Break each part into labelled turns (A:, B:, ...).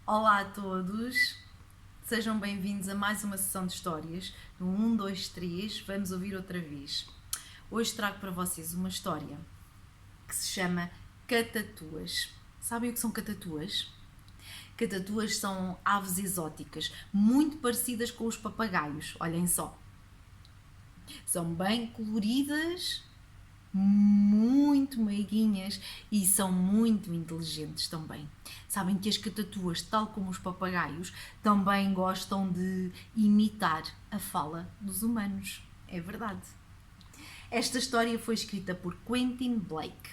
A: Olá a todos, sejam bem-vindos a mais uma sessão de histórias. No 1, 2, 3, vamos ouvir outra vez. Hoje trago para vocês uma história que se chama Catatuas. Sabem o que são catatuas? Catatuas são aves exóticas, muito parecidas com os papagaios, olhem só. São bem coloridas, muito meiguinhas e são muito inteligentes também. Sabem que as catatuas, tal como os papagaios, também gostam de imitar a fala dos humanos. É verdade. Esta história foi escrita por Quentin Blake.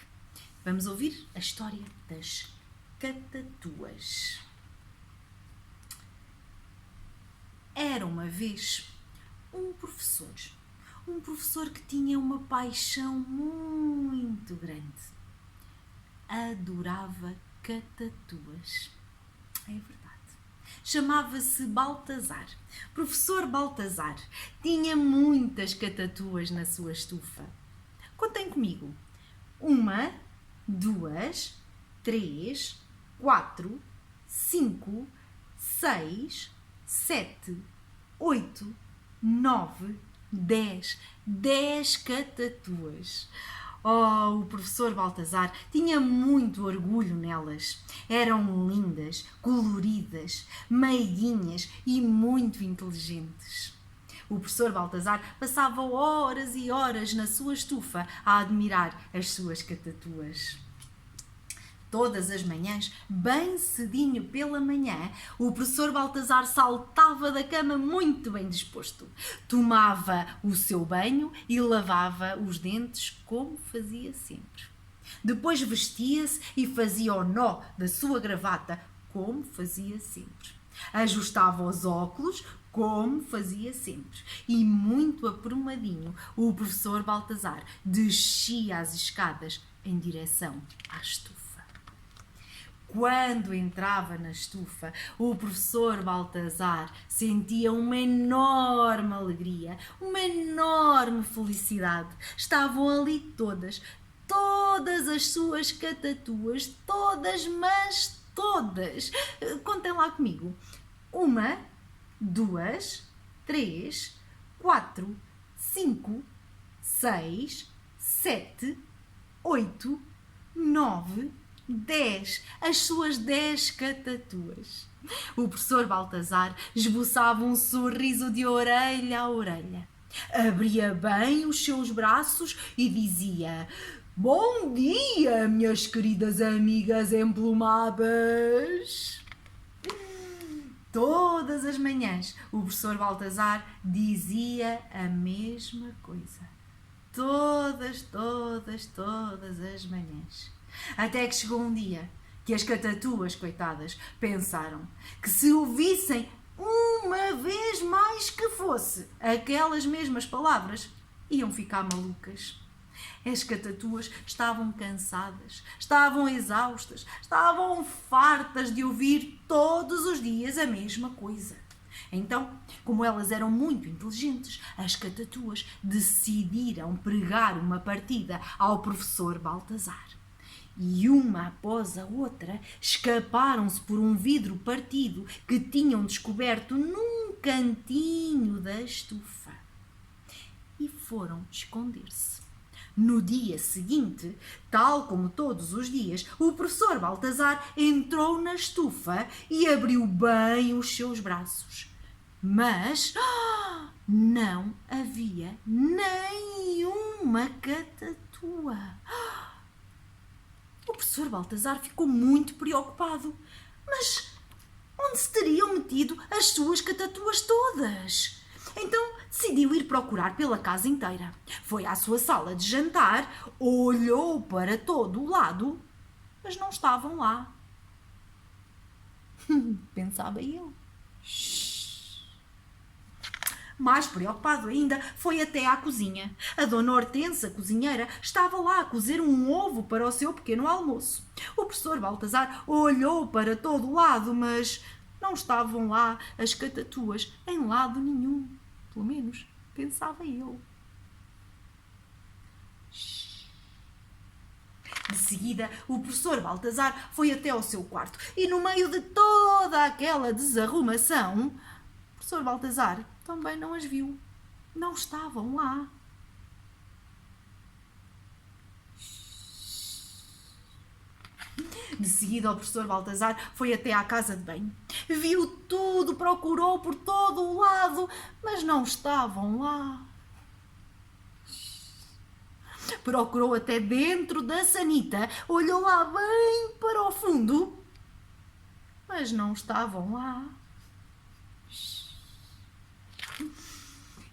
A: Vamos ouvir a história das catatuas. Era uma vez um professor que tinha uma paixão muito grande. Adorava catatuas. É verdade. Chamava-se Baltazar. Professor Baltazar tinha muitas catatuas na sua estufa. Contem comigo. 1, 2, 3, 4, 5, 6, 7, 8, 9, 10 catatuas. Oh, o professor Baltazar tinha muito orgulho nelas. Eram lindas, coloridas, meiguinhas e muito inteligentes. O professor Baltazar passava horas e horas na sua estufa a admirar as suas catatuas. Todas as manhãs, bem cedinho pela manhã, o professor Baltazar saltava da cama muito bem disposto. Tomava o seu banho e lavava os dentes como fazia sempre. Depois vestia-se e fazia o nó da sua gravata como fazia sempre. Ajustava os óculos como fazia sempre. E muito aprumadinho, o professor Baltazar descia as escadas em direção à estufa. Quando entrava na estufa, o professor Baltazar sentia uma enorme alegria, uma enorme felicidade. Estavam ali todas as suas catatuas, todas, mas todas. Contem lá comigo. 1, 2, 3, 4, 5, 6, 7, 8, 9, 10, as suas 10 catatuas. O professor Baltazar esboçava um sorriso de orelha a orelha. Abria bem os seus braços e dizia: Bom dia, minhas queridas amigas emplumadas. Todas as manhãs o professor Baltazar dizia a mesma coisa. Todas as manhãs. Até que chegou um dia que as catatuas, coitadas, pensaram que se ouvissem uma vez mais que fosse aquelas mesmas palavras, iam ficar malucas. As catatuas estavam cansadas, estavam exaustas, estavam fartas de ouvir todos os dias a mesma coisa. Então, como elas eram muito inteligentes, as catatuas decidiram pregar uma partida ao professor Baltazar. E uma após a outra escaparam-se por um vidro partido que tinham descoberto num cantinho da estufa. E foram esconder-se. No dia seguinte, tal como todos os dias, o professor Baltazar entrou na estufa e abriu bem os seus braços. Mas não havia nenhuma catatua. O professor Baltazar ficou muito preocupado. Mas onde se teriam metido as suas catatuas todas? Então decidiu ir procurar pela casa inteira. Foi à sua sala de jantar, olhou para todo o lado, mas não estavam lá. Pensava ele. Mais preocupado ainda, foi até à cozinha. A dona Hortense, a cozinheira, estava lá a cozer um ovo para o seu pequeno almoço. O professor Baltazar olhou para todo o lado, mas não estavam lá as catatuas em lado nenhum. Pelo menos, pensava ele. De seguida, o professor Baltazar foi até ao seu quarto e, no meio de toda aquela desarrumação, o professor Baltazar também não as viu. Não estavam lá. De seguida, o professor Baltazar foi até à casa de banho. Viu tudo, procurou por todo o lado, mas não estavam lá. Procurou até dentro da sanita, olhou lá bem para o fundo, mas não estavam lá.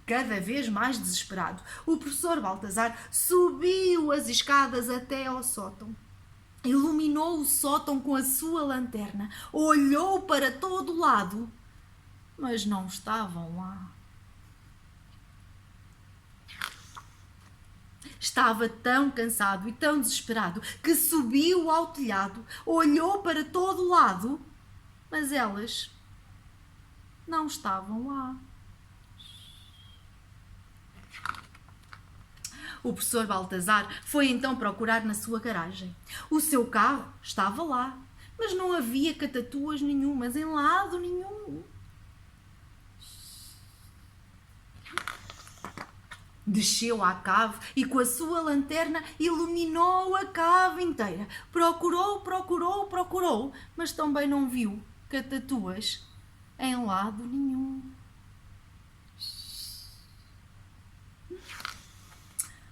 A: Cada vez mais desesperado, o professor Baltazar subiu as escadas até ao sótão. Iluminou o sótão com a sua lanterna, olhou para todo o lado, mas não estavam lá. Estava tão cansado e tão desesperado que subiu ao telhado, olhou para todo o lado, mas elas não estavam lá. O professor Baltazar foi então procurar na sua garagem. O seu carro estava lá, mas não havia catatuas nenhumas em lado nenhum. Desceu à cave e com a sua lanterna iluminou a cave inteira. Procurou, mas também não viu catatuas em lado nenhum.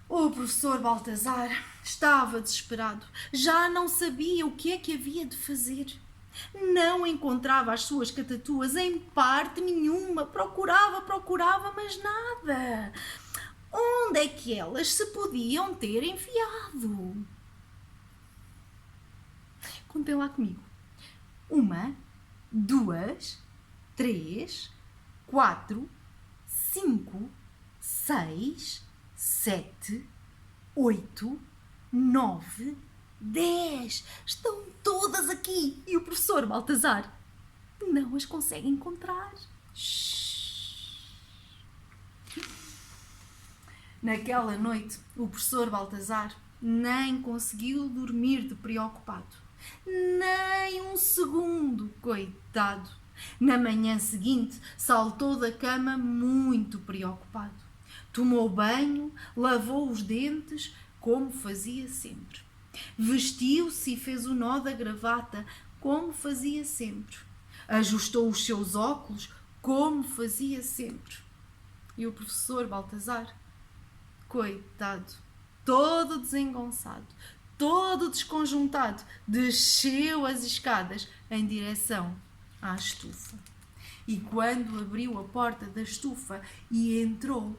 A: O professor Baltazar estava desesperado. Já não sabia o que é que havia de fazer. Não encontrava as suas catatuas em parte nenhuma. Procurava, mas nada. Onde é que elas se podiam ter enfiado? Contem lá comigo. 1, 2, 3, 4, 5, 6, 7, 8, 9, 10. Estão todas aqui. E o professor Baltazar não as consegue encontrar. Naquela noite, o professor Baltazar nem conseguiu dormir de preocupado. Nem um segundo, coitado. Na manhã seguinte, saltou da cama muito preocupado. Tomou banho, lavou os dentes, como fazia sempre. Vestiu-se e fez o nó da gravata, como fazia sempre. Ajustou os seus óculos, como fazia sempre. E o professor Baltazar, coitado, todo desengonçado, todo desconjuntado, desceu as escadas em direção à estufa. E quando abriu a porta da estufa e entrou,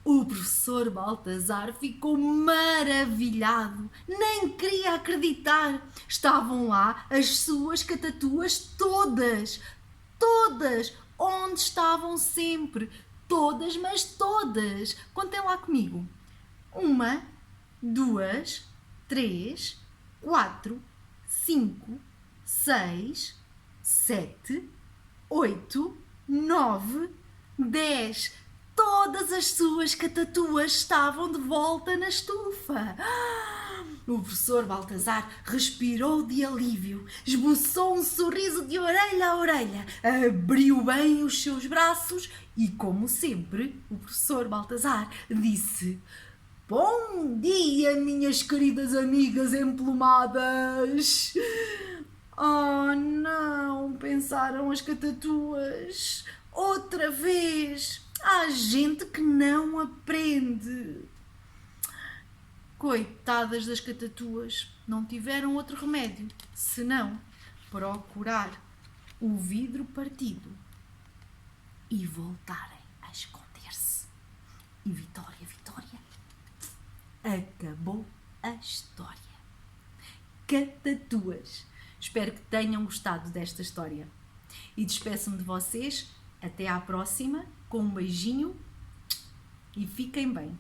A: o professor Baltazar ficou maravilhado, nem queria acreditar. Estavam lá as suas catatuas todas, onde estavam sempre. Todas, mas todas. Contem lá comigo. 1, 2, 3, 4, 5, 6, 7, 8, 9, 10. Todas as suas catatuas estavam de volta na estufa. O professor Baltazar respirou de alívio, esboçou um sorriso de orelha a orelha, abriu bem os seus braços e, como sempre, o professor Baltazar disse: "Bom dia, minhas queridas amigas emplumadas!" Oh, não, pensaram as catatuas. Outra vez! Há gente que não aprende. Coitadas das catatuas, não tiveram outro remédio senão procurar o vidro partido e voltarem a esconder-se. E Vitória, acabou a história. Catatuas. Espero que tenham gostado desta história. E despeço-me de vocês. Até à próxima, com um beijinho e fiquem bem.